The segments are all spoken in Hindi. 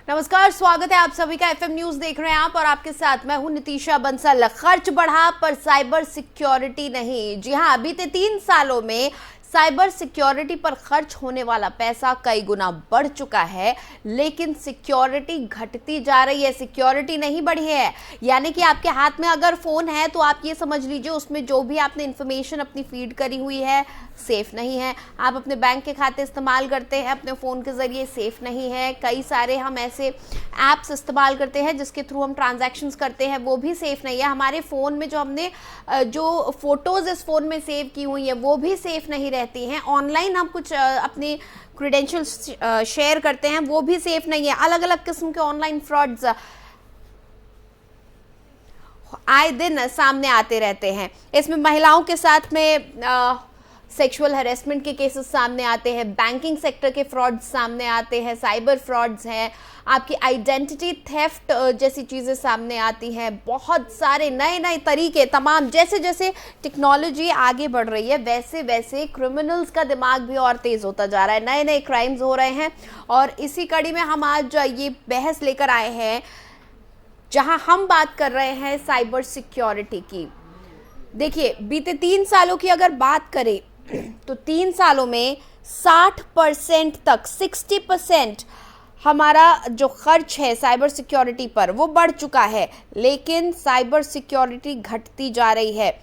नमस्कार, स्वागत है आप सभी का। एफएम न्यूज देख रहे हैं आप और आपके साथ मैं हूं नितीशा बंसल। खर्च बढ़ा पर साइबर सिक्योरिटी नहीं। जी हां, बीते 3 सालों में साइबर सिक्योरिटी पर खर्च होने वाला पैसा कई गुना बढ़ चुका है, लेकिन सिक्योरिटी घटती जा रही है, सिक्योरिटी नहीं बढ़ी है। यानी कि आपके हाथ में अगर फोन है तो आप ये समझ लीजिए उसमें जो भी आपने इंफॉर्मेशन अपनी फीड करी हुई है सेफ नहीं है। आप अपने बैंक के खाते इस्तेमाल करते हैं अपने फ़ोन के ज़रिए, सेफ नहीं है। कई सारे हम ऐसे ऐप्स इस्तेमाल करते हैं जिसके थ्रू हम ट्रांजैक्शंस करते हैं, वो भी सेफ़ नहीं है। हमारे फ़ोन में जो हमने जो फ़ोटोज़ इस फ़ोन में सेव की हुई हैं वो भी सेफ़ नहीं रहती हैं। ऑनलाइन हम कुछ अपने क्रेडेंशियल्स शेयर करते हैं, वो भी सेफ़ नहीं है। अलग अलग किस्म के ऑनलाइन फ्रॉड्स आए दिन सामने आते रहते हैं। इसमें महिलाओं के साथ में सेक्सुअल हैरेसमेंट के केसेस सामने आते हैं, बैंकिंग सेक्टर के फ्रॉड्स सामने आते हैं, साइबर फ्रॉड्स हैं, आपकी आइडेंटिटी थेफ्ट जैसी चीज़ें सामने आती हैं। बहुत सारे नए नए तरीके, तमाम जैसे जैसे टेक्नोलॉजी आगे बढ़ रही है वैसे वैसे क्रिमिनल्स का दिमाग भी और तेज़ होता जा रहा है, नए नए क्राइम्स हो रहे हैं। और इसी कड़ी में हम आज ये बहस लेकर आए हैं जहां हम बात कर रहे हैं साइबर सिक्योरिटी की। देखिए, बीते 3 सालों की अगर बात करें तो 3 सालों में 60% तक 60% हमारा जो खर्च है साइबर सिक्योरिटी पर वो बढ़ चुका है, लेकिन साइबर सिक्योरिटी घटती जा रही है।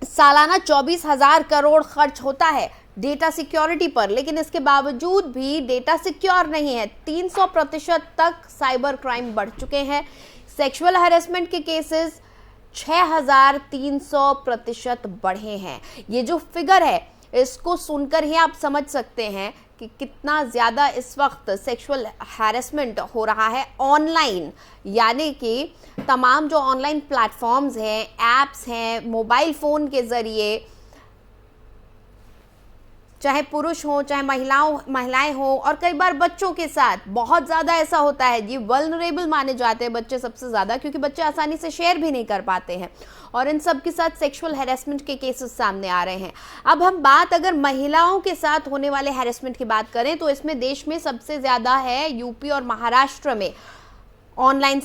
सालाना 24,000 करोड़ खर्च होता है डेटा सिक्योरिटी पर, लेकिन इसके बावजूद भी डेटा सिक्योर नहीं है। 300% तक साइबर क्राइम बढ़ चुके हैं। सेक्सुअल हैरेसमेंट के केसेस 6,300% बढ़े हैं। ये जो फिगर है इसको सुनकर ही आप समझ सकते हैं कि कितना ज़्यादा इस वक्त सेक्सुअल हैरेसमेंट हो रहा है ऑनलाइन। यानी कि तमाम जो ऑनलाइन प्लेटफॉर्म्स हैं, ऐप्स हैं, मोबाइल फ़ोन के ज़रिए, चाहे पुरुष हो चाहे महिलाएं हो, और कई बार बच्चों के साथ बहुत ज़्यादा ऐसा होता है। ये वल्नरेबल माने जाते हैं बच्चे सबसे ज़्यादा, क्योंकि बच्चे आसानी से शेयर भी नहीं कर पाते हैं, और इन सब के साथ सेक्सुअल हैरेसमेंट के केसेस सामने आ रहे हैं। अब हम बात अगर महिलाओं के साथ होने वाले हैरेसमेंट की बात करें तो इसमें देश में सबसे ज़्यादा है यूपी और महाराष्ट्र में ऑनलाइन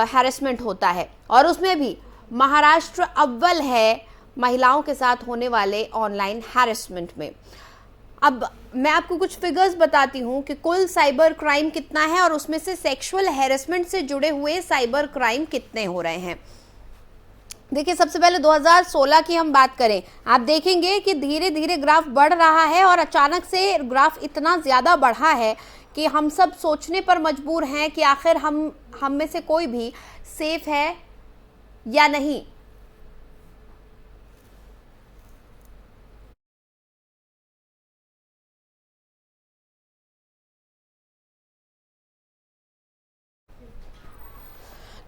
हैरेसमेंट होता है, और उसमें भी महाराष्ट्र अव्वल है महिलाओं के साथ होने वाले ऑनलाइन हैरेसमेंट में। अब मैं आपको कुछ फिगर्स बताती हूँ कि कुल साइबर क्राइम कितना है और उसमें से सेक्सुअल हैरेसमेंट से जुड़े हुए साइबर क्राइम कितने हो रहे हैं। देखिए, सबसे पहले 2016 की हम बात करें, आप देखेंगे कि धीरे धीरे ग्राफ बढ़ रहा है, और अचानक से ग्राफ इतना ज़्यादा बढ़ा है कि हम सब सोचने पर मजबूर हैं कि आखिर हम में से कोई भी सेफ है या नहीं।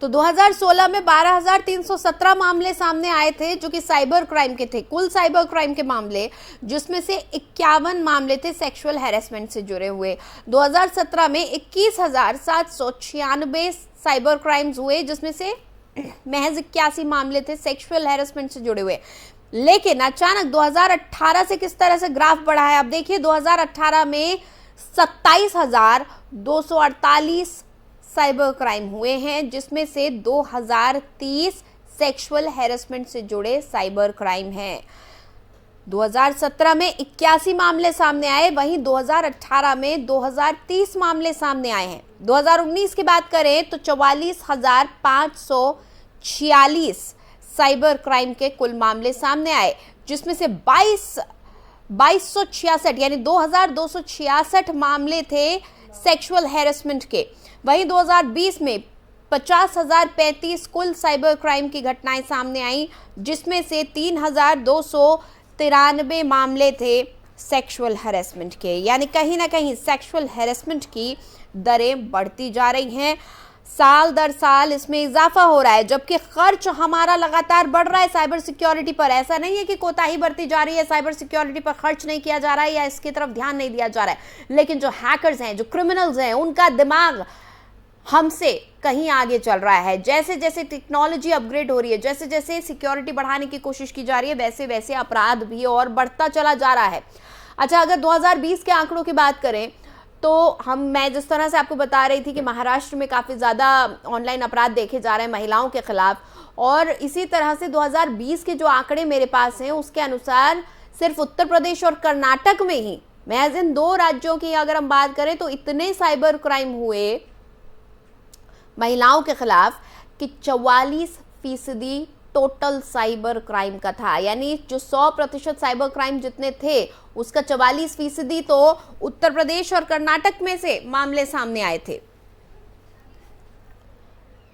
तो 2016 में 12,317 मामले सामने आए थे जो कि साइबर क्राइम के थे, कुल साइबर क्राइम के मामले, जिसमें से 51 मामले थे सेक्सुअल हैरेसमेंट से जुड़े हुए। 2017 में 21,796 साइबर क्राइम्स हुए, जिसमें से महज 81 मामले थे सेक्सुअल हैरेसमेंट से जुड़े हुए। लेकिन अचानक 2018 से किस तरह से ग्राफ बढ़ा है, आप देखिए 2018 में 27,248 साइबर क्राइम हुए हैं, जिसमें से 2030 सेक्सुअल हैरेसमेंट से जुड़े साइबर क्राइम हैं। 2017 में 81 मामले सामने आए, वहीं 2018 में 2030 मामले सामने आए हैं। 2019 की बात करें तो 44,546 साइबर क्राइम के कुल मामले सामने आए, जिसमें से 2266 यानी 2,266 मामले थे सेक्सुअल हैरेसमेंट के। वहीं 2020 में 50,035 कुल साइबर क्राइम की घटनाएं सामने आई, जिसमें से 3,293 मामले थे सेक्सुअल हैरेसमेंट के। यानी कहीं ना कहीं सेक्सुअल हैरेसमेंट की दरें बढ़ती जा रही हैं, साल दर साल इसमें इजाफा हो रहा है, जबकि खर्च हमारा लगातार बढ़ रहा है साइबर सिक्योरिटी पर। ऐसा नहीं है कि कोताही बढ़ती जा रही है, साइबर सिक्योरिटी पर खर्च नहीं किया जा रहा है या इसकी तरफ ध्यान नहीं दिया जा रहा है, लेकिन जो हैकर्स हैं, जो क्रिमिनल्स हैं, उनका दिमाग हमसे कहीं आगे चल रहा है। जैसे जैसे टेक्नोलॉजी अपग्रेड हो रही है, जैसे जैसे सिक्योरिटी बढ़ाने की कोशिश की जा रही है, वैसे वैसे अपराध भी और बढ़ता चला जा रहा है। अच्छा, अगर 2020 के आंकड़ों की बात करें तो मैं जिस तरह से आपको बता रही थी कि महाराष्ट्र में काफ़ी ज़्यादा ऑनलाइन अपराध देखे जा रहे हैं महिलाओं के खिलाफ, और इसी तरह से 2020 के जो आंकड़े मेरे पास हैं उसके अनुसार सिर्फ उत्तर प्रदेश और कर्नाटक में ही, महज इन 2 राज्यों की अगर हम बात करें, तो इतने साइबर क्राइम हुए महिलाओं के खिलाफ कि 44% टोटल साइबर क्राइम का था। यानी जो 100% साइबर क्राइम जितने थे उसका 44% तो उत्तर प्रदेश और कर्नाटक में से मामले सामने आए थे।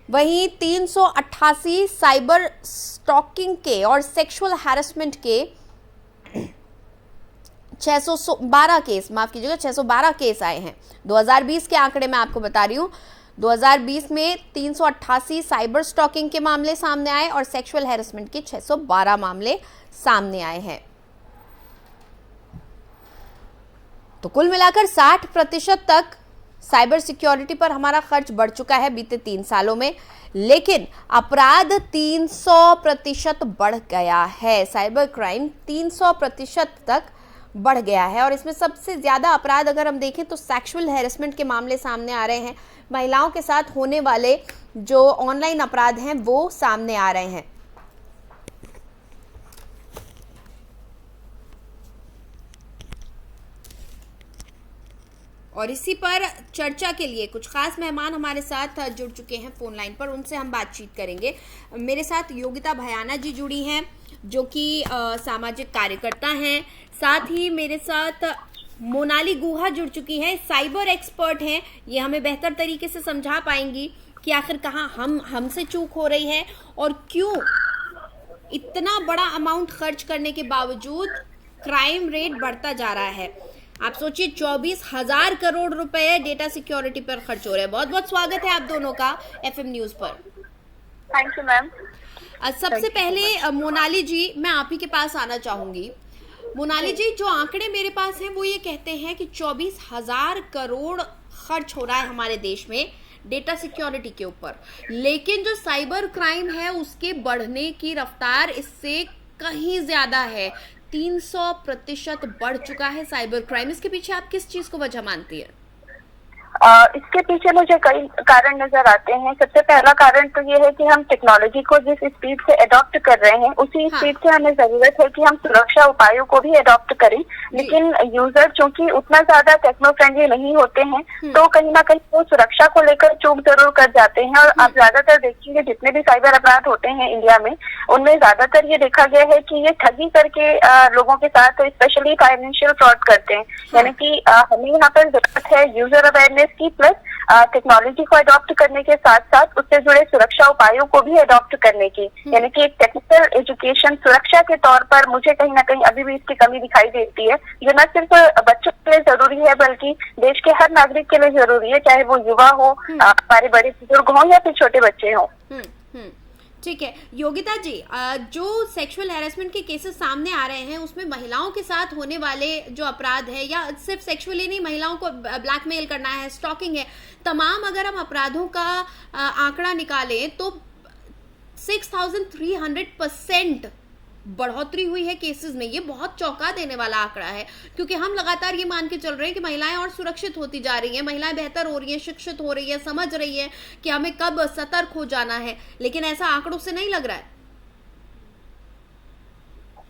वहीं 388 साइबर स्टॉकिंग के और सेक्सुअल हैरेसमेंट के 612 केस, माफ कीजिएगा 612 केस आए हैं। 2020 के आंकड़े मैं आपको बता रही हूं, 2020 में 388 साइबर स्टॉकिंग के मामले सामने आए और सेक्सुअल हैरेसमेंट के 612 मामले सामने आए हैं। तो कुल मिलाकर 60% तक साइबर सिक्योरिटी पर हमारा खर्च बढ़ चुका है बीते 3 सालों में, लेकिन अपराध 300% बढ़ गया है। साइबर क्राइम 300% तक बढ़ गया है, और इसमें सबसे ज़्यादा अपराध अगर हम देखें तो सेक्सुअल हैरेसमेंट के मामले सामने आ रहे हैं। महिलाओं के साथ होने वाले जो ऑनलाइन अपराध हैं वो सामने आ रहे हैं। और इसी पर चर्चा के लिए कुछ खास मेहमान हमारे साथ जुड़ चुके हैं फोन लाइन पर, उनसे हम बातचीत करेंगे। मेरे साथ योगिता भयाना जी जुड़ी हैं जो कि सामाजिक कार्यकर्ता हैं। साथ ही मेरे साथ मोनाली गुहा जुड़ चुकी है, साइबर एक्सपर्ट हैं। ये हमें बेहतर तरीके से समझा पाएंगी कि आखिर कहाँ हमसे चूक हो रही है और क्यों इतना बड़ा अमाउंट खर्च करने के बावजूद क्राइम रेट बढ़ता जा रहा है। आप सोचिए 24,000 करोड़ रुपए डेटा सिक्योरिटी पर खर्च हो रहे हैं। बहुत बहुत स्वागत है आप दोनों का एफएम न्यूज पर। Thank you ma'am. सबसे पहले मोनाली जी, मैं आप ही के पास आना चाहूंगी। मोनाली जी, जो आंकड़े मेरे पास हैं वो ये कहते हैं कि 24,000 करोड़ खर्च हो रहा है हमारे देश में डेटा सिक्योरिटी के ऊपर, लेकिन जो साइबर क्राइम है उसके बढ़ने की रफ्तार इससे कहीं ज्यादा है। 300% बढ़ चुका है साइबर क्राइम। इसके पीछे आप किस चीज को वजह मानती है? इसके पीछे मुझे कई कारण नजर आते हैं। सबसे पहला कारण तो ये है कि हम टेक्नोलॉजी को जिस स्पीड से अडॉप्ट कर रहे हैं उसी स्पीड से हमें जरूरत है कि हम सुरक्षा उपायों को भी अडॉप्ट करें। लेकिन यूजर चूंकि उतना ज्यादा टेक्नो फ्रेंडली नहीं होते हैं तो कहीं ना कहीं वो सुरक्षा को लेकर चूक जरूर कर जाते हैं। और आप ज्यादातर देखेंगे जितने भी साइबर अपराध होते हैं इंडिया में, उनमें ज्यादातर ये देखा गया है कि ये ठगी करके लोगों के साथ स्पेशली फाइनेंशियल फ्रॉड करते हैं। यानी कि हमें यहाँ पर जरूरत है यूजर अवेयरनेस की, प्लस टेक्नोलॉजी को अडॉप्ट करने के साथ साथ उससे जुड़े सुरक्षा उपायों को भी अडॉप्ट करने की। यानी कि एक टेक्निकल एजुकेशन सुरक्षा के तौर पर मुझे कहीं ना कहीं अभी भी इसकी कमी दिखाई देती है, जो न सिर्फ बच्चों के लिए जरूरी है बल्कि देश के हर नागरिक के लिए जरूरी है, चाहे वो युवा हो, हमारे बड़े बुजुर्ग हों या फिर छोटे बच्चे हों। ठीक है योगिता जी, जो सेक्सुअल हैरेसमेंट के केसेस सामने आ रहे हैं उसमें महिलाओं के साथ होने वाले जो अपराध है, या सिर्फ सेक्सुअली नहीं, महिलाओं को ब्लैकमेल करना है, स्टॉकिंग है, तमाम अगर हम अपराधों का आंकड़ा निकालें तो 6,300% बढ़ोतरी हुई है केसेस में। ये बहुत चौंका देने वाला आंकड़ा है, क्योंकि हम लगातार ये मान के चल रहे हैं कि महिलाएं और सुरक्षित होती जा रही हैं, महिलाएं बेहतर हो रही हैं, शिक्षित हो रही हैं, समझ रही हैं कि हमें कब सतर्क हो जाना है, लेकिन ऐसा आंकड़ों से नहीं लग रहा है।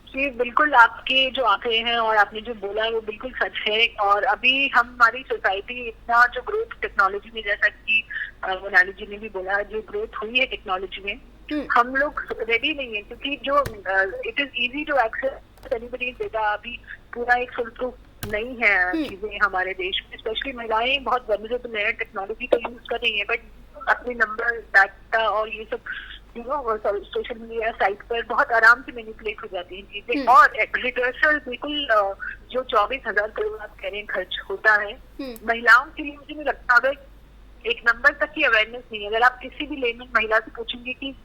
जी बिल्कुल, आपके जो आंकड़े हैं और आपने जो बोला वो बिल्कुल सच है। और अभी हमारी सोसाइटी इतना जो ग्रोथ टेक्नोलॉजी में, जैसा कि मोनाली जी ने भी बोला, जो ग्रोथ हुई है टेक्नोलॉजी में, हम लोग रेडी नहीं है, क्योंकि जो it is easy to access anybody's data. अभी पूरा एक फुल प्रूफ नहीं है चीजें हमारे देश में। स्पेशली महिलाएं बहुत वल्नरेबल है, टेक्नोलॉजी का यूज कर रही है, बट अपने नंबर, डाटा और ये सब सोशल मीडिया साइट पर बहुत आराम से मैनिपुलेट हो जाती हैं चीजें। और रिटर्सल बिल्कुल जो 24,000 करोड़ आप कह रहे हैं खर्च होता है महिलाओं के लिए, मुझे नहीं लगता अगर एक नंबर तक की अवेयरनेस नहीं है। अगर आप किसी भी लेमन महिला से पूछेंगे कि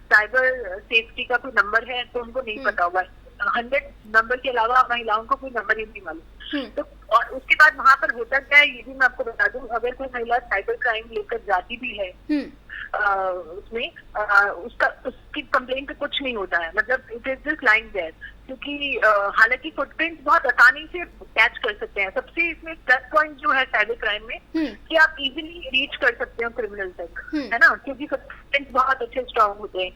साइबर सेफ्टी का कोई नंबर है तो उनको नहीं पता होगा। 100 नंबर के अलावा महिलाओं को कोई नंबर ही नहीं मालूम। तो और उसके बाद वहां पर होता क्या है ये भी मैं आपको बता दूं, अगर कोई महिला साइबर क्राइम लेकर जाती भी है उसमें उसकी कंप्लेन पे कुछ नहीं होता है, मतलब it is just lying there. क्योंकि हालांकि फुटप्रिंट बहुत आसानी से कैच कर सकते हैं। सबसे इसमें प्लस पॉइंट जो है साइबर क्राइम में कि आप इजीली रीच कर सकते हो क्रिमिनल तक, है ना, क्योंकि फुटप्रिंट बहुत अच्छे स्ट्रॉन्ग होते हैं।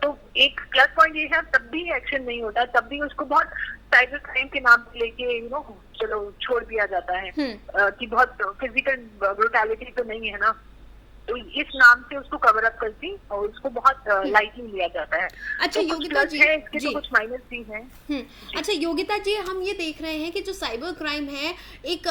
तो एक प्लस पॉइंट ये है, तब भी एक्शन नहीं होता, तब भी उसको बहुत साइबर क्राइम के नाम लेके चलो छोड़ दिया जाता है कि बहुत फिजिकल ब्रुटैलिटी तो नहीं है ना, तो इस नाम से उसको कवर अप करती और उसको बहुत लाइटली लिया जाता है। अच्छा, तो योगिता जी, इसके तो कुछ माइनस भी हैं। अच्छा योगिता जी, हम ये देख रहे हैं कि जो साइबर क्राइम है एक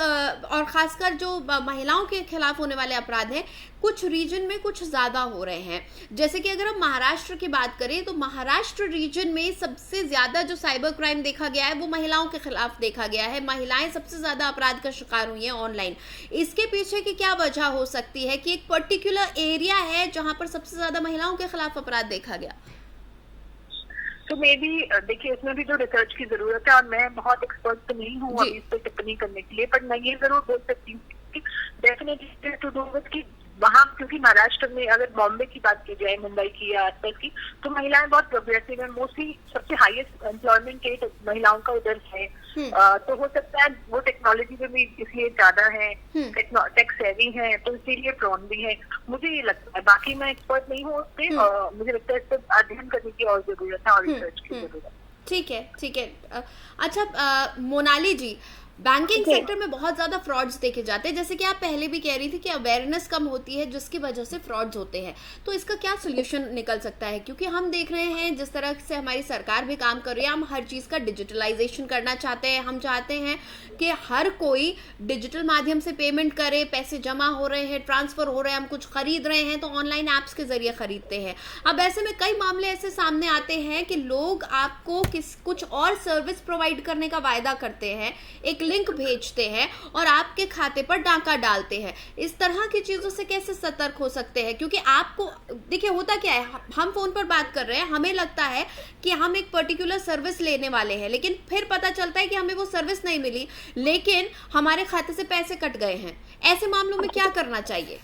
और खासकर जो महिलाओं के खिलाफ होने वाले अपराध हैं, कुछ रीजन में कुछ ज्यादा हो रहे हैं। जैसे कि अगर हम महाराष्ट्र की बात करें तो महाराष्ट्र रीजन में सबसे ज्यादा जो साइबर क्राइम देखा गया है वो महिलाओं के खिलाफ देखा गया है। महिलाएं सबसे ज्यादा अपराध का शिकार हुई हैं ऑनलाइन। इसके पीछे की क्या वजह हो सकती है कि एक पर्टिकुलर एरिया है जहां पर सबसे ज्यादा महिलाओं के खिलाफ अपराध देखा गया? तो मे बी देखिए, इसमें भी जो रिसर्च की जरूरत है, और मैं बहुत एक्सपर्ट तो नहीं हूँ अभी इस पे टिप्पणी करने के लिए, पर मैं ये जरूर बोल सकती हूँ कि डेफिनेटली टू डू विद कि वहाँ, क्योंकि महाराष्ट्र में अगर बॉम्बे की बात की जाए, मुंबई की या आसपास की, तो महिलाएं बहुत प्रोग्रेसिव है। मोस्टली सबसे हाईएस्ट एम्प्लॉयमेंट रेट महिलाओं का उधर है। तो हो सकता है वो टेक्नोलॉजी पे भी इसलिए ज्यादा है, टेक सेवी है, तो इसीलिए प्रोन भी है, मुझे ये लगता है। बाकी मैं एक्सपर्ट नहीं हूँ उस पे, मुझे लगता है इस पर अध्ययन करने की और जरूरत है और रिसर्च की जरूरत। ठीक है, ठीक है। अच्छा मोनाली जी, बैंकिंग सेक्टर में बहुत ज्यादा फ्रॉड्स देखे जाते हैं, जैसे कि आप पहले भी कह रही थी कि अवेयरनेस कम होती है जिसकी वजह से फ्रॉड्स होते हैं, तो इसका क्या सोल्यूशन निकल सकता है? क्योंकि हम देख रहे हैं जिस तरह से हमारी सरकार भी काम कर रही है, हम हर चीज़ का डिजिटलाइजेशन करना चाहते हैं। हम चाहते हैं कि हर कोई डिजिटल माध्यम से पेमेंट करे, पैसे जमा हो रहे हैं, ट्रांसफर हो रहे हैं, हम कुछ खरीद रहे हैं तो ऑनलाइन ऐप्स के जरिए खरीदते हैं। अब ऐसे में कई मामले ऐसे सामने आते हैं कि लोग आपको कुछ और सर्विस प्रोवाइड करने का वायदा करते हैं, एक लिंक भेजते हैं और आपके खाते पर डाका डालते हैं। इस तरह की चीजों से कैसे सतर्क हो सकते हैं? क्योंकि आपको देखिए होता क्या है, हम फोन पर बात कर रहे हैं, हमें लगता है कि हम एक पर्टिकुलर सर्विस लेने वाले हैं, लेकिन फिर पता चलता है कि हमें वो सर्विस नहीं मिली, लेकिन हमारे खाते से पैसे कट गए हैं। ऐसे मामलों में क्या करना चाहिए?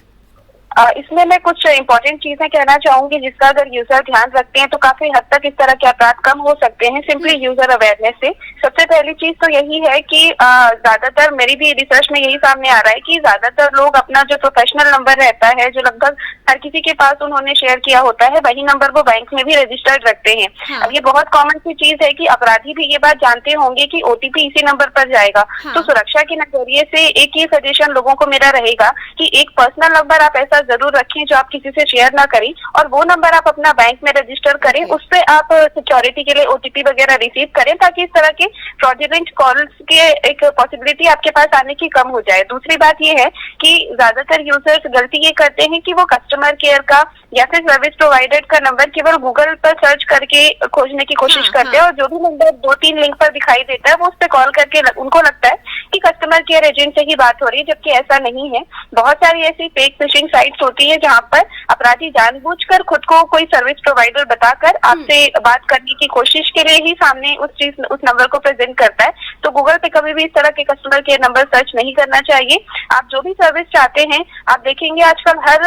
इसमें मैं कुछ इम्पोर्टेंट चीजें कहना चाहूंगी जिसका अगर यूजर ध्यान रखते हैं तो काफी हद तक इस तरह के अपराध कम हो सकते हैं, सिंपली यूजर अवेयरनेस से। सबसे पहली चीज तो यही है कि ज्यादातर मेरी भी रिसर्च में यही सामने आ रहा है कि ज्यादातर लोग अपना जो प्रोफेशनल नंबर रहता है, जो लगभग हर किसी के पास उन्होंने शेयर किया होता है, वही नंबर वो बैंक में भी रजिस्टर्ड रखते हैं। अब ये बहुत कॉमन सी चीज है कि अपराधी भी ये बात जानते होंगे कि ओटीपी इसी नंबर पर जाएगा। तो सुरक्षा के नजरिए से एक ही सजेशन लोगों को मेरा रहेगा कि एक पर्सनल नंबर आप ऐसा जरूर रखें जो आप किसी से शेयर ना करें, और वो नंबर आप अपना बैंक में रजिस्टर करें, उस पे आप सिक्योरिटी के लिए ओटीपी वगैरह रिसीव करें, ताकि इस तरह के फ्रॉडुलेंट कॉल्स के एक पॉसिबिलिटी आपके पास आने की कम हो जाए। दूसरी बात ये है कि ज्यादातर यूजर्स गलती ये करते हैं कि वो कस्टमर केयर का या फिर सर्विस प्रोवाइडर का नंबर केवल गूगल पर सर्च करके खोजने की कोशिश करते हैं, और जो भी नंबर 2-3 लिंक पर दिखाई देता है वो उस पर कॉल करके उनको लगता है कि कस्टमर केयर एजेंट से ही बात हो रही है, जबकि ऐसा नहीं है। बहुत सारी ऐसी फेक फिशिंग साइट्स होती है जहाँ पर अपराधी जानबूझकर खुद को कोई सर्विस प्रोवाइडर बताकर आपसे बात करने की कोशिश के लिए ही सामने उस नंबर को प्रेजेंट करता है। तो गूगल पे कभी भी इस तरह के कस्टमर केयर नंबर सर्च नहीं करना चाहिए। आप जो भी सर्विस चाहते हैं, आप देखेंगे आजकल हर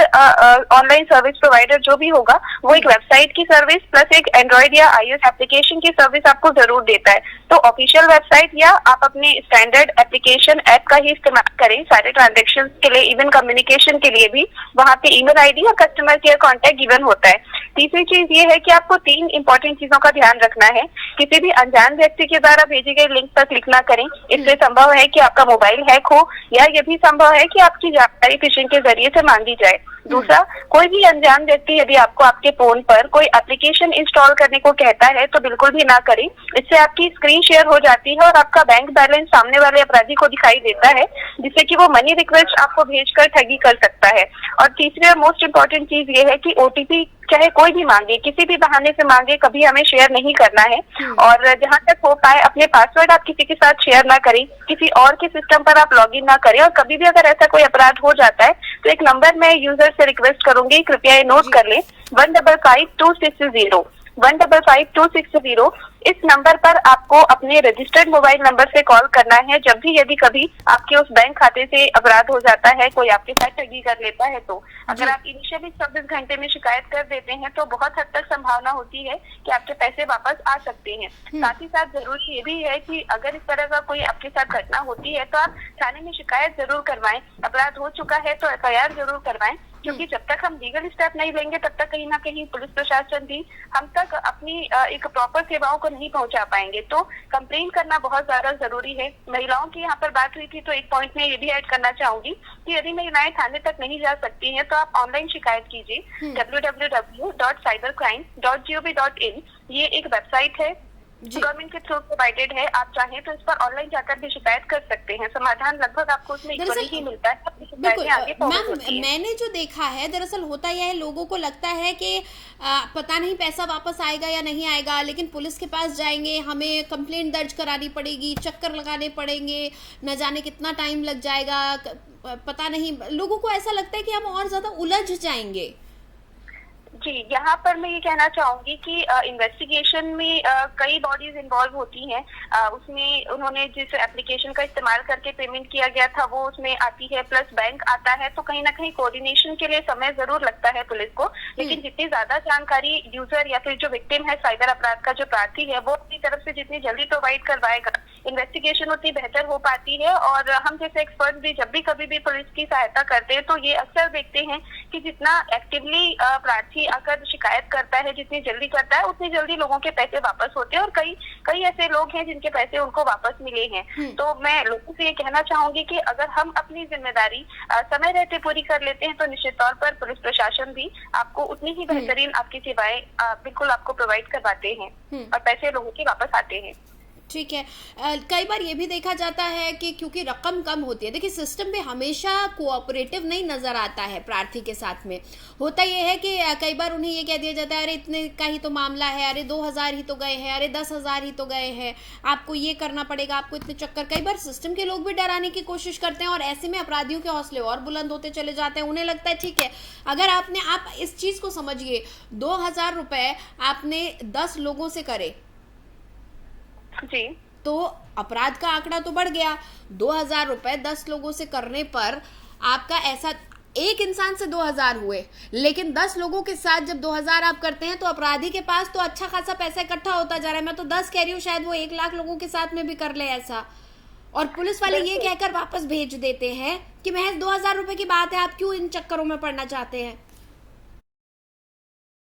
ऑनलाइन सर्विस प्रोवाइडर जो भी होगा वो एक वेबसाइट की सर्विस प्लस एक एंड्रॉइड या iOS एप्लीकेशन की सर्विस आपको जरूर देता है। तो ऑफिशियल वेबसाइट या आप अपने स्टैंडर्ड एप्लीकेशन ऐप का ही इस्तेमाल करें सारे ट्रांजेक्शन के लिए, इवन कम्युनिकेशन के लिए भी वहाँ पे ईमेल आईडी या कस्टमर केयर कॉन्टैक्ट गिवन होता है। तीसरी चीज ये है कि आपको 3 इंपॉर्टेंट चीजों का ध्यान रखना है। किसी भी अनजान व्यक्ति के द्वारा भेजे गए लिंक पर क्लिक ना करें। इससे संभव है कि आपका मोबाइल हैक हो, या ये भी संभव है कि आपकी जानकारी फिशिंग के जरिए से मांगी जाए। दूसरा, कोई भी अनजान व्यक्ति यदि आपको आपके फोन पर कोई एप्लीकेशन इंस्टॉल करने को कहता है तो बिल्कुल भी ना करें। इससे आपकी स्क्रीन शेयर हो जाती है और आपका बैंक बैलेंस सामने वाले अपराधी को दिखाई देता है, जिससे कि वो मनी रिक्वेस्ट आपको भेजकर ठगी कर सकता है। और तीसरी और मोस्ट इम्पोर्टेंट चीज ये है कि ओटीपी चाहे कोई भी मांगे, किसी भी बहाने से मांगे, कभी हमें शेयर नहीं करना है। और जहां तक हो पाए अपने पासवर्ड आप किसी के साथ शेयर ना करें, किसी और के सिस्टम पर आप लॉगिन ना करें। और कभी भी अगर ऐसा कोई अपराध हो जाता है तो एक नंबर मैं यूजर से रिक्वेस्ट करूंगी, कृपया ये नोट कर लें, 155260। 1555260। इस नंबर पर आपको अपने रजिस्टर्ड मोबाइल नंबर से कॉल करना है। जब भी यदि कभी आपके उस बैंक खाते से अपराध हो जाता है, कोई आपके साथ ठगी कर लेता है, तो अगर आप इनिशियली 24 घंटे में शिकायत कर देते हैं तो बहुत हद तक संभावना होती है कि आपके पैसे वापस आ सकते हैं। साथ ही साथ जरूरी ये भी है कि अगर इस तरह का कोई आपके साथ घटना होती है तो आप थाने में शिकायत जरूर करवाएं। अपराध हो चुका है तो FIR जरूर करवाएं, क्योंकि जब तक हम लीगल स्टेप नहीं लेंगे तब तक कहीं ना कहीं पुलिस प्रशासन भी हम तक अपनी एक प्रॉपर सेवाओं को नहीं पहुंचा पाएंगे। तो कंप्लेन करना बहुत ज्यादा जरूरी है। महिलाओं की यहाँ पर बात हुई थी तो एक पॉइंट में ये भी ऐड करना चाहूंगी कि यदि महिलाएं थाने तक नहीं जा सकती हैं तो आप ऑनलाइन शिकायत कीजिए। www.cybercrime.gov.in ये एक वेबसाइट है, गवर्नमेंट के थ्रू प्रोवाइडेड है। आप चाहें तो इस पर ऑनलाइन जाकर भी शिकायत कर सकते हैं। समाधान लगभग आपको उसमें इक्वली ही मिलता है। बिल्कुल मैम, मैंने जो देखा है दरअसल होता यह है, लोगों को लगता है कि पता नहीं पैसा वापस आएगा या नहीं आएगा, लेकिन पुलिस के पास जाएंगे, हमें कंप्लेंट दर्ज करानी पड़ेगी, चक्कर लगाने पड़ेंगे, न जाने कितना टाइम लग जाएगा, पता नहीं। लोगों को ऐसा लगता है कि हम और ज्यादा उलझ जाएंगे। जी, यहाँ पर मैं ये कहना चाहूंगी कि इन्वेस्टिगेशन में कई बॉडीज इन्वॉल्व होती हैं। उसमें उन्होंने जिस एप्लीकेशन का इस्तेमाल करके पेमेंट किया गया था वो उसमें आती है, प्लस बैंक आता है, तो कहीं ना कहीं कोऑर्डिनेशन के लिए समय जरूर लगता है पुलिस को। लेकिन जितनी ज्यादा जानकारी यूजर या फिर जो विक्टिम है साइबर अपराध का, जो प्रार्थी है, वो अपनी तरफ से जितनी जल्दी प्रोवाइड करवाएगा, इन्वेस्टिगेशन उतनी बेहतर हो पाती है। और हम जैसे एक्सपर्ट भी जब भी कभी भी पुलिस की सहायता करते हैं तो ये अक्सर देखते हैं कि जितना एक्टिवली प्रार्थी अगर शिकायत करता है, जितनी जल्दी करता है, उतनी जल्दी लोगों के पैसे वापस होते हैं। और कई ऐसे लोग हैं जिनके पैसे उनको वापस मिले हैं। तो मैं लोगों से ये कहना चाहूंगी कि अगर हम अपनी जिम्मेदारी समय रहते पूरी कर लेते हैं तो निश्चित तौर पर पुलिस प्रशासन भी आपको उतनी ही बेहतरीन आपकी सेवाएं बिल्कुल आपको प्रोवाइड करवाते हैं और पैसे लोगों के वापस आते हैं। ठीक है। कई बार ये भी देखा जाता है कि क्योंकि रकम कम होती है, देखिए सिस्टम में हमेशा कोऑपरेटिव नहीं नजर आता है प्रार्थी के साथ में। होता ये है कि कई बार उन्हें ये कह दिया जाता है, अरे इतने का ही तो मामला है, अरे 2000 ही तो गए हैं, अरे 10,000 ही तो गए हैं, आपको ये करना पड़ेगा, आपको इतने चक्कर। कई बार सिस्टम के लोग भी डराने की कोशिश करते हैं और ऐसे में अपराधियों के हौसले और बुलंद होते चले जाते हैं। उन्हें लगता है ठीक है, अगर आप इस चीज को समझिए, 2000 रुपए आपने 10 लोगों से करे जी, तो अपराध का आंकड़ा तो बढ़ गया। 2000 रुपए 10 लोगों से करने पर आपका ऐसा एक इंसान से 2000 हुए, लेकिन 10 लोगों के साथ जब 2000 आप करते हैं तो अपराधी के पास तो अच्छा खासा पैसा इकट्ठा होता जा रहा है। मैं तो 10 कह रही हूँ, शायद वो 1 लाख लोगों के साथ में भी कर ले ऐसा। और पुलिस वाले ये कहकर वापस भेज देते हैं कि महज 2000 रुपए की बात है, आप क्यों इन चक्करों में पड़ना चाहते हैं।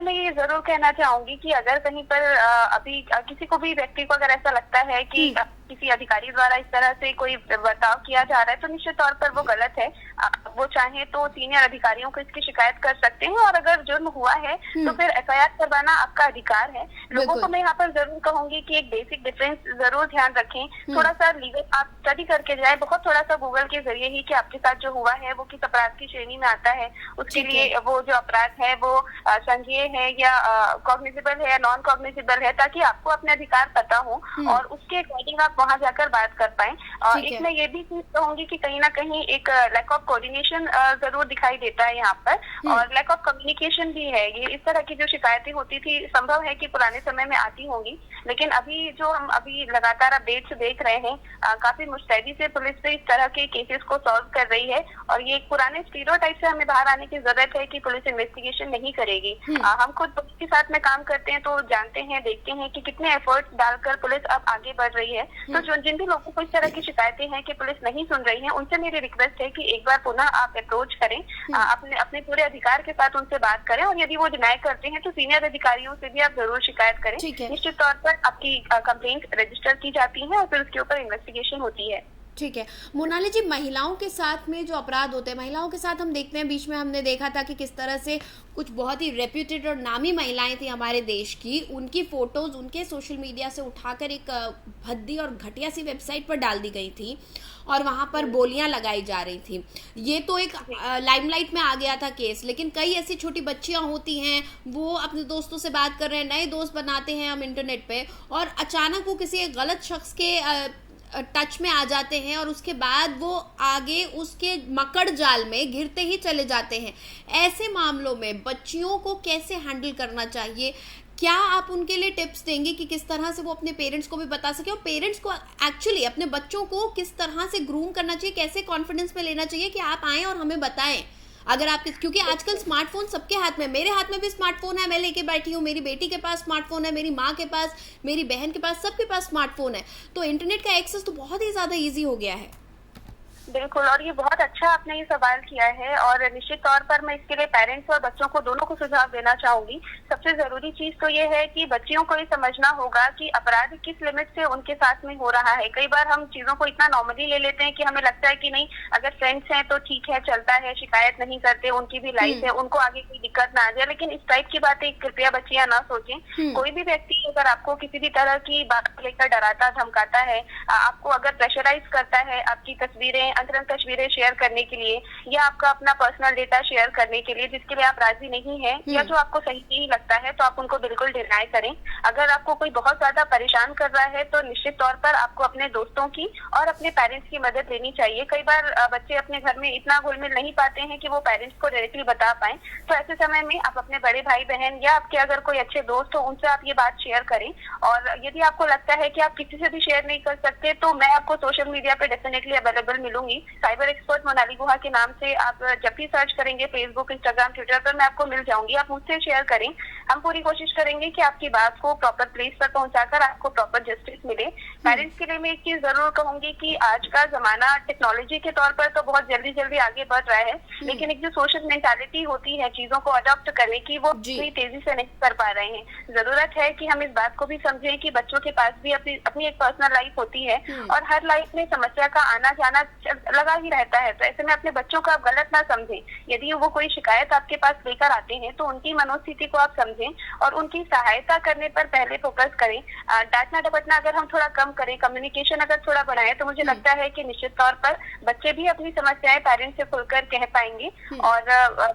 मैं ये जरूर कहना चाहूंगी कि अगर कहीं पर अभी किसी को भी व्यक्ति को अगर ऐसा लगता है कि किसी अधिकारी द्वारा इस तरह से कोई बर्ताव किया जा रहा है तो निश्चित तौर पर वो गलत है। वो चाहे तो सीनियर अधिकारियों को इसकी शिकायत कर सकते हैं और अगर जुर्म हुआ है तो फिर FIR करवाना आपका अधिकार है। लोगों को मैं यहाँ पर जरूर कहूंगी कि एक बेसिक डिफरेंस जरूर ध्यान रखें। थोड़ा सा लीगल आप स्टडी करके जाए, बहुत थोड़ा सा गूगल के जरिए ही कि आपके साथ जो हुआ है वो किस अपराध की श्रेणी में आता है, उसके लिए वो जो अपराध है वो संज्ञेय है या कॉग्निजेबल है या नॉन कॉग्निजेबल है, ताकि आपको अपने अधिकार पता हो और उसके अकॉर्डिंग आप वहाँ जाकर बात कर पाएं। इसमें ये भी कहूंगी कि कहीं ना कहीं एक लैक ऑफ कोऑर्डिनेशन जरूर दिखाई देता है यहाँ पर, और लैक ऑफ कम्युनिकेशन भी है। ये इस तरह की जो शिकायतें होती थी, संभव है कि पुराने समय में आती होंगी, लेकिन अभी जो हम अभी लगातार अपडेट्स देख रहे हैं, काफी मुस्तैदी से पुलिस पे इस तरह के केसेस को सॉल्व कर रही है। और ये एक पुराने स्टीरियोटाइप से हमें बाहर आने की जरूरत है कि पुलिस इन्वेस्टिगेशन नहीं करेगी। हम खुद पुलिस के साथ में काम करते हैं तो जानते हैं, देखते हैं कि कितने एफर्ट्स डालकर पुलिस अब आगे बढ़ रही है। तो जिन भी लोगों को इस तरह की शिकायतें हैं कि पुलिस नहीं सुन रही है, उनसे मेरी रिक्वेस्ट है कि एक बार पुनः आप अप्रोच करें, अपने पूरे अधिकार के साथ उनसे बात करें, और यदि वो डिनाई करते हैं तो सीनियर अधिकारियों से भी आप जरूर शिकायत करें। निश्चित तौर पर आपकी कंप्लेंट रजिस्टर की जाती है और फिर उसके ऊपर इन्वेस्टिगेशन होती है। ठीक है मोनाली जी, महिलाओं के साथ में जो अपराध होते हैं, महिलाओं के साथ हम देखते हैं, बीच में हमने देखा था कि किस तरह से कुछ बहुत ही रेप्यूटेड और नामी महिलाएं थी हमारे देश की, उनकी फोटोज उनके सोशल मीडिया से उठाकर एक भद्दी और घटिया सी वेबसाइट पर डाल दी गई थी और वहां पर बोलियां लगाई जा रही थी। ये तो एक लाइमलाइट में आ गया था केस, लेकिन कई ऐसी छोटी बच्चियां होती हैं, वो अपने दोस्तों से बात कर रहे हैं, नए दोस्त बनाते हैं हम इंटरनेट पे, और अचानक वो किसी एक गलत शख्स के टच में आ जाते हैं और उसके बाद वो आगे उसके मकड़ जाल में घिरते ही चले जाते हैं। ऐसे मामलों में बच्चियों को कैसे हैंडल करना चाहिए, क्या आप उनके लिए टिप्स देंगे कि किस तरह से वो अपने पेरेंट्स को भी बता सके, और पेरेंट्स को एक्चुअली अपने बच्चों को किस तरह से ग्रूम करना चाहिए, कैसे कॉन्फिडेंस में लेना चाहिए कि आप आएँ और हमें बताएं अगर आप, क्योंकि आजकल स्मार्टफोन सबके हाथ में, मेरे हाथ में भी स्मार्टफोन है, मैं लेके बैठी हूँ, मेरी बेटी के पास स्मार्टफोन है, मेरी माँ के पास, मेरी बहन के पास, सबके पास स्मार्टफोन है, तो इंटरनेट का एक्सेस तो बहुत ही ज्यादा ईजी हो गया है। बिल्कुल, और ये बहुत अच्छा आपने ये सवाल किया है, और निश्चित तौर पर मैं इसके लिए पेरेंट्स और बच्चों को दोनों को सुझाव देना चाहूंगी। सबसे जरूरी चीज तो ये है कि बच्चियों को ये समझना होगा कि अपराध किस लिमिट से उनके साथ में हो रहा है। कई बार हम चीजों को इतना नॉर्मली ले लेते हैं कि हमें लगता है कि नहीं, अगर फ्रेंड्स हैं तो ठीक है, चलता है, शिकायत नहीं करते, उनकी भी लाइफ है, उनको आगे कोई दिक्कत ना आ जाए। लेकिन इस टाइप की बातें कृपया बच्चियां ना सोचें। कोई भी व्यक्ति अगर आपको किसी भी तरह की बात लेकर डराता धमकाता है, आपको अगर प्रेशराइज करता है आपकी तस्वीरें, अंतरंग तस्वीरें शेयर करने के लिए, या आपका अपना पर्सनल डेटा शेयर करने के लिए जिसके लिए आप राजी नहीं है, या जो आपको सही नहीं लगता है, तो आप उनको बिल्कुल डिनाई करें। अगर आपको कोई बहुत ज्यादा परेशान कर रहा है तो निश्चित तौर पर आपको अपने दोस्तों की और अपने पेरेंट्स की मदद लेनी चाहिए। कई बार बच्चे अपने घर में इतना घुल मिल नहीं पाते हैं कि वो पेरेंट्स को डायरेक्टली बता पाए, तो ऐसे समय में आप अपने बड़े भाई बहन या आपके अगर कोई अच्छे दोस्त हो उनसे आप ये बात शेयर करें। और यदि आपको लगता है कि आप किसी से भी शेयर नहीं कर सकते, तो मैं आपको सोशल मीडिया पे डेफिनेटली अवेलेबल मिलूंगी। साइबर एक्सपर्ट मोनाली गुहा के नाम से आप जब भी सर्च करेंगे फेसबुक, इंस्टाग्राम, ट्विटर पर, मैं आपको मिल जाऊंगी। आप मुझसे शेयर करें। हम पूरी कोशिश करेंगे कि आपकी बात को प्रॉपर प्लेस पर पहुंचाकर आपको प्रॉपर जस्टिस मिले। पेरेंट्स के लिए मैं एक चीज जरूर कहूंगी कि आज का जमाना टेक्नोलॉजी के तौर पर तो बहुत जल्दी जल्दी आगे बढ़ रहा है, लेकिन एक जो सोशल मेंटालिटी होती है चीजों को अडॉप्ट करने की, वो इतनी तेजी से नहीं कर पा रहे हैं। जरूरत है कि हम इस बात को भी समझें कि बच्चों के पास भी अपनी एक पर्सनल लाइफ होती है, और हर लाइफ में समस्या का आना जाना लगा ही रहता है। तो ऐसे में अपने बच्चों को आप गलत ना समझें। यदि वो कोई शिकायत आपके पास लेकर आते हैं तो उनकी मनोस्थिति को आप समझें और उनकी सहायता करने पर पहले फोकस करें। डांटना डपटना अगर हम थोड़ा कम करें, कम्युनिकेशन अगर थोड़ा बढ़ाएं, तो मुझे लगता है कि निश्चित तौर पर बच्चे भी अपनी समस्याएं पेरेंट्स से खुलकर कह पाएंगे। और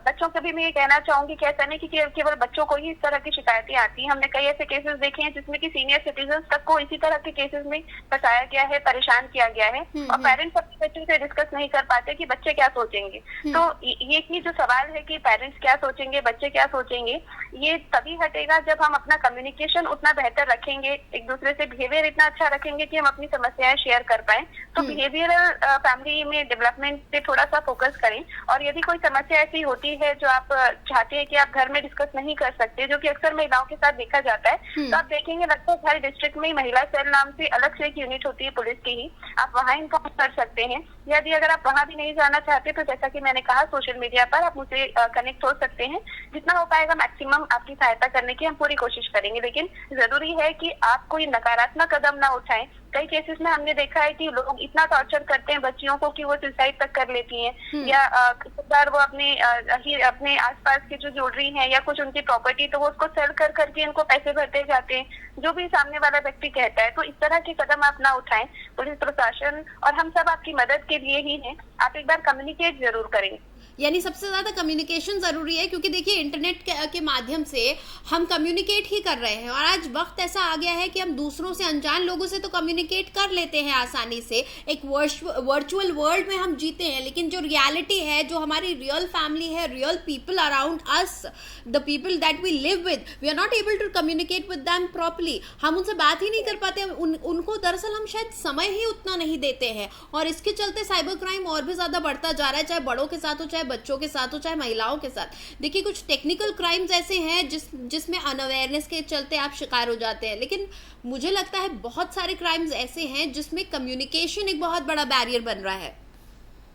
बच्चों को भी मैं ये कहना चाहूंगी कि ऐसा नहीं कि केवल बच्चों को ही इस तरह की शिकायतें आती हैं। हमने कई ऐसे केसेस देखे हैं जिसमें कि सीनियर सिटीजन तक को इसी तरह के केसेस में फंसाया गया है, परेशान किया गया है, और पेरेंट्स अपने बच्चों से डिस्कस नहीं कर पाते कि बच्चे क्या सोचेंगे। तो ये जो सवाल है कि पेरेंट्स क्या सोचेंगे, बच्चे क्या सोचेंगे, ये तभी हटेगा जब हम अपना कम्युनिकेशन उतना बेहतर रखेंगे, एक दूसरे से बिहेवियर इतना अच्छा रखेंगे कि हम अपनी समस्याएं शेयर कर पाए। तो बिहेवियरल फैमिली में डेवलपमेंट पे थोड़ा सा फोकस करें। और यदि कोई समस्या ऐसी होती है जो आप चाहते हैं कि आप घर में डिस्कस नहीं कर सकते, जो कि अक्सर महिलाओं के साथ देखा जाता है, तो आप देखेंगे लगभग हर डिस्ट्रिक्ट में महिला सेल नाम से अलग से एक यूनिट होती है पुलिस की ही, आप वहाँ इन्फॉर्म कर सकते हैं। यदि अगर आप वहाँ भी नहीं जाना चाहते तो जैसा कि मैंने कहा, सोशल मीडिया पर आप मुझसे कनेक्ट हो सकते हैं। जितना हो पाएगा मैक्सिमम आपकी सहायता करने की हम पूरी कोशिश करेंगे, लेकिन जरूरी है कि आप कोई नकारात्मक कदम ना उठाएं। कई केसेस में हमने देखा है कि लोग इतना टॉर्चर करते हैं बच्चियों को कि वो सुसाइड तक कर लेती हैं, या कई बार वो अपने आसपास के जो ज्वेलरी है या कुछ उनकी प्रॉपर्टी, तो वो उसको सेल कर करके इनको पैसे भरते जाते हैं, जो भी सामने वाला व्यक्ति कहता है। तो इस तरह के कदम आप ना उठाएं। पुलिस प्रशासन और हम सब आपकी मदद के लिए ही हैं। आप एक बार कम्युनिकेट जरूर करें। यानी सबसे ज्यादा कम्युनिकेशन जरूरी है, क्योंकि देखिए इंटरनेट के माध्यम से हम कम्युनिकेट ही कर रहे हैं, और आज वक्त ऐसा आ गया है कि हम दूसरों से, अनजान लोगों से तो कम्युनिकेट कर लेते हैं आसानी से, एक वर्चुअल वर्ल्ड में हम जीते हैं, लेकिन जो रियलिटी है, जो हमारी रियल फैमिली है, real people around us, the people that we live with, we are not able to communicate with them properly. हम उनसे बात ही नहीं कर पाते, उनको दरअसल हम शायद समय ही उतना नहीं देते हैं, और इसके चलते साइबर क्राइम और भी ज्यादा बढ़ता जा रहा है, चाहे बड़ों के साथ हो, चाहे बच्चों के साथ हो, चाहे महिलाओं के साथ। देखिए कुछ टेक्निकल क्राइम्स ऐसे हैं जिसमें अनअवेयरनेस के चलते आप शिकार हो जाते हैं, लेकिन मुझे लगता है बहुत सारे क्राइम्स ऐसे हैं जिसमें कम्युनिकेशन एक बहुत बड़ा बैरियर बन रहा है।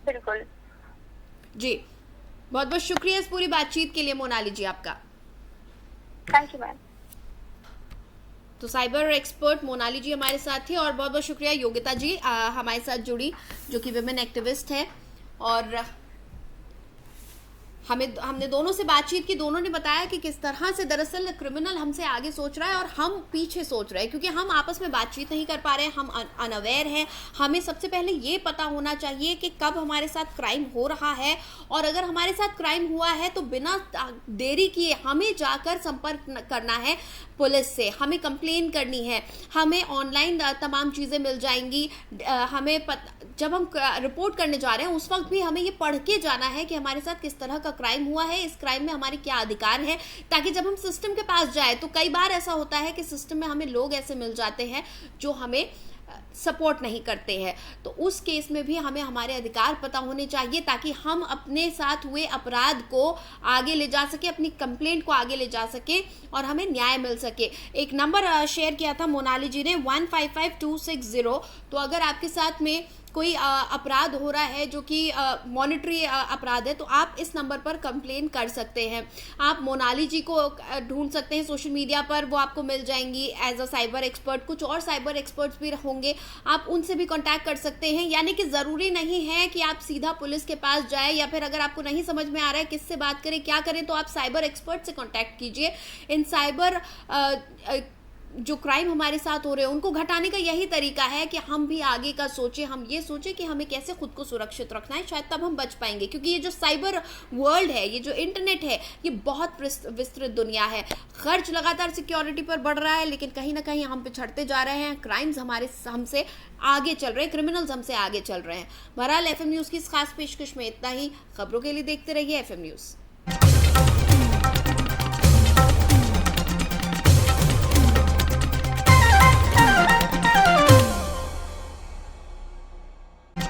बिल्कुल जी, बहुत बहुत शुक्रिया इस पूरी बातचीत के लिए मोनाली जी आपका। Thank you ma'am. तो साइबर एक्सपर्ट मोनाली जी हमारे साथ थी, और बहुत बहुत शुक्रिया योगिता जी हमारे साथ जुड़ी, जो कि विमेन एक्टिविस्ट है, और हमने दोनों से बातचीत की। दोनों ने बताया कि किस तरह से दरअसल क्रिमिनल हमसे आगे सोच रहा है और हम पीछे सोच रहे हैं, क्योंकि हम आपस में बातचीत नहीं कर पा रहे हैं, हम अनअवेयर हैं। हमें सबसे पहले ये पता होना चाहिए कि कब हमारे साथ क्राइम हो रहा है, और अगर हमारे साथ क्राइम हुआ है तो बिना देरी किए हमें जाकर संपर्क करना है पुलिस से, हमें कंप्लेन करनी है। हमें ऑनलाइन तमाम चीज़ें मिल जाएंगी, हमें जब हम रिपोर्ट करने जा रहे हैं उस वक्त भी हमें ये पढ़ के जाना है कि हमारे साथ किस तरह का क्राइम हुआ है, इस क्राइम में हमारे क्या अधिकार हैं, ताकि जब हम सिस्टम के पास जाए तो कई बार ऐसा होता है कि सिस्टम में हमें लोग ऐसे मिल जाते हैं जो हमें सपोर्ट नहीं करते हैं। तो उस केस में भी हमें हमारे अधिकार पता होने चाहिए ताकि हम अपने साथ हुए अपराध को आगे ले जा सके, अपनी कंप्लेंट को आगे ले जा सके और हमें न्याय मिल सके। एक नंबर शेयर किया था मोनाली जी ने 155260। तो अगर आपके साथ में कोई अपराध हो रहा है जो कि मॉनिटरी अपराध है तो आप इस नंबर पर कंप्लेन कर सकते हैं। आप मोनाली जी को ढूंढ सकते हैं सोशल मीडिया पर, वो आपको मिल जाएंगी एज अ साइबर एक्सपर्ट। कुछ और साइबर एक्सपर्ट्स भी होंगे, आप उनसे भी कांटेक्ट कर सकते हैं। यानी कि ज़रूरी नहीं है कि आप सीधा पुलिस के पास जाए, या फिर अगर आपको नहीं समझ में आ रहा है किससे बात करें क्या करें तो आप साइबर एक्सपर्ट से कांटेक्ट कीजिए। इन साइबर जो क्राइम हमारे साथ हो रहे हैं उनको घटाने का यही तरीका है कि हम भी आगे का सोचें, हम ये सोचें कि हमें कैसे खुद को सुरक्षित रखना है, शायद तब हम बच पाएंगे। क्योंकि ये जो साइबर वर्ल्ड है, ये जो इंटरनेट है, ये बहुत विस्तृत दुनिया है। खर्च लगातार सिक्योरिटी पर बढ़ रहा है लेकिन कहीं ना कहीं हम पिछड़ते जा रहे हैं। क्राइम्स हमसे आगे चल रहे हैं, क्रिमिनल्स हमसे आगे चल रहे हैं। बहरहाल FM न्यूज़ की इस खास पेशकश में इतना ही। खबरों के लिए देखते रहिए FM न्यूज़।